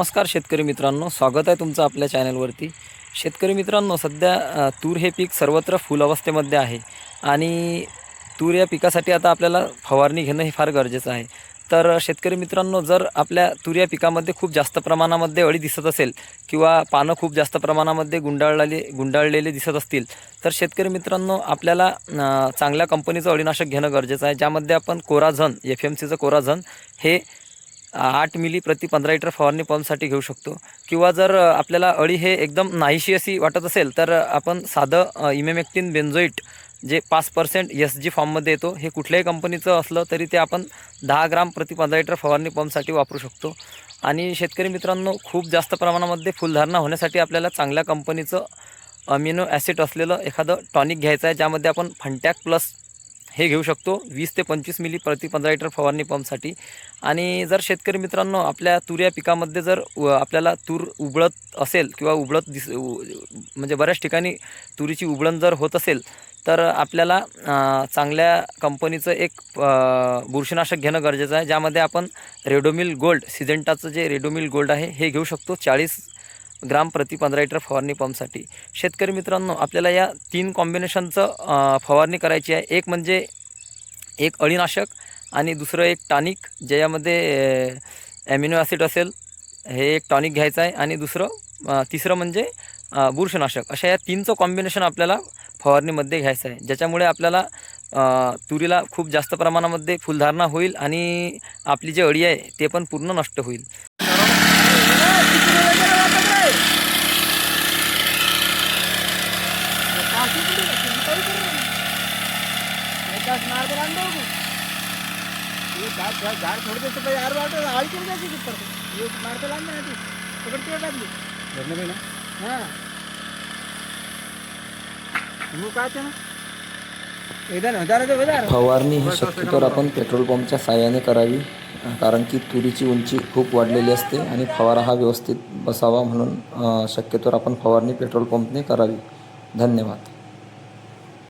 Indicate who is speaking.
Speaker 1: नमस्कार शेतकरी मित्रांनो, स्वागत आहे तुमचं आपल्या चॅनलवरती. शेतकरी मित्रांनो, सध्या तूर हे पीक सर्वत्र फुल अवस्थेमध्ये आहे आणि तूर या पिकासाठी आता आपल्याला फवारणी घेणं हे फार गरजेचं आहे. तर शेतकरी मित्रांनो, जर आपल्या तूर या पिकामध्ये खूप जास्त प्रमाणामध्ये अळी दिसत असेल किंवा पानं खूप जास्त प्रमाणामध्ये गुंडाळलेले दिसत असतील, तर शेतकरी मित्रांनो आपल्याला चांगल्या कंपनीचं अळीनाशक घेणं गरजेचं आहे, ज्यामध्ये आपण कोराझन FMCचं कोराझन हे 8 मिली प्रति 15 लिटर फवारणी पंपसाठी घेऊ शकतो. किंवा जर आपल्याला अळी हे एकदम नाहीशी अशी वाटत असेल, तर आपण साधं इमेमेक्टिन बेन्झोइट जे 5% SG फॉर्ममध्ये येतो, हे कुठल्याही कंपनीचं असलं तरी ते आपण 10 ग्राम प्रति 15 लिटर फवारणी पंपसाठी वापरू शकतो. आणि शेतकरी मित्रांनो, खूप जास्त प्रमाणामध्ये फुलधारणा होण्यासाठी आपल्याला चांगल्या कंपनीचं अमिनो ॲसिड असलेलं एखादं टॉनिक घ्यायचं आहे, ज्यामध्ये आपण फंटॅक प्लस हे घेऊ शकतो 20 ते 25 मिली प्रति 15 लिटर फवारणी पंपसाठी. आणि जर शेतकरी मित्रांनो आपल्या तूर या पिकामध्ये जर आपल्याला तूर उबळत असेल किंवा म्हणजे बऱ्याच ठिकाणी तुरीची उबळण जर होत असेल, तर आपल्याला चांगल्या कंपनीचं एक बुरशीनाशक घेणं गरजेचं आहे, ज्यामध्ये आपण रेडोमिल गोल्ड सिजेंटाचं जे रेडोमिल गोल्ड आहे हे घेऊ शकतो 40 ग्राम प्रति 15 लिटर फवारणी पंपसाठी. शेतकरी मित्रांनो, आपल्याला या 3 कॉम्बिनेशनचं फवारणी करायची आहे. एक म्हणजे एक अळीनाशक आणि दुसरं एक टॉनिक, ज्यामध्ये ॲमिनो ॲसिड असेल, हे एक टॉनिक घ्यायचं आहे. आणि तिसरं म्हणजे बुरशीनाशक. अशा या 3चं कॉम्बिनेशन आपल्याला फवारणीमध्ये घ्यायचं आहे, ज्याच्यामुळे आपल्याला तुरीला खूप जास्त प्रमाणामध्ये फुलधारणा होईल आणि आपली जी अळी आहे ते पण पूर्ण नष्ट होईल.
Speaker 2: झाड़ छोड़ दे तो भाई यार बात आड़ी क्यों जाती है ऊपर ये मारते लाना है तू पकड़ के डाल दे धरने पे ना हां वो काचे ना इधर हजार दे हजार
Speaker 1: फवारणी ही शक्यतोवर आपण पेट्रोल पंपच्या साहाय्याने करावी, कारण की तुरीची उंची खूप वाढलेली असते आणि फवारा हा व्यवस्थित बसावा, म्हणून शक्यतोवर आपण फवारणी पेट्रोल पंपने करावी. धन्यवाद.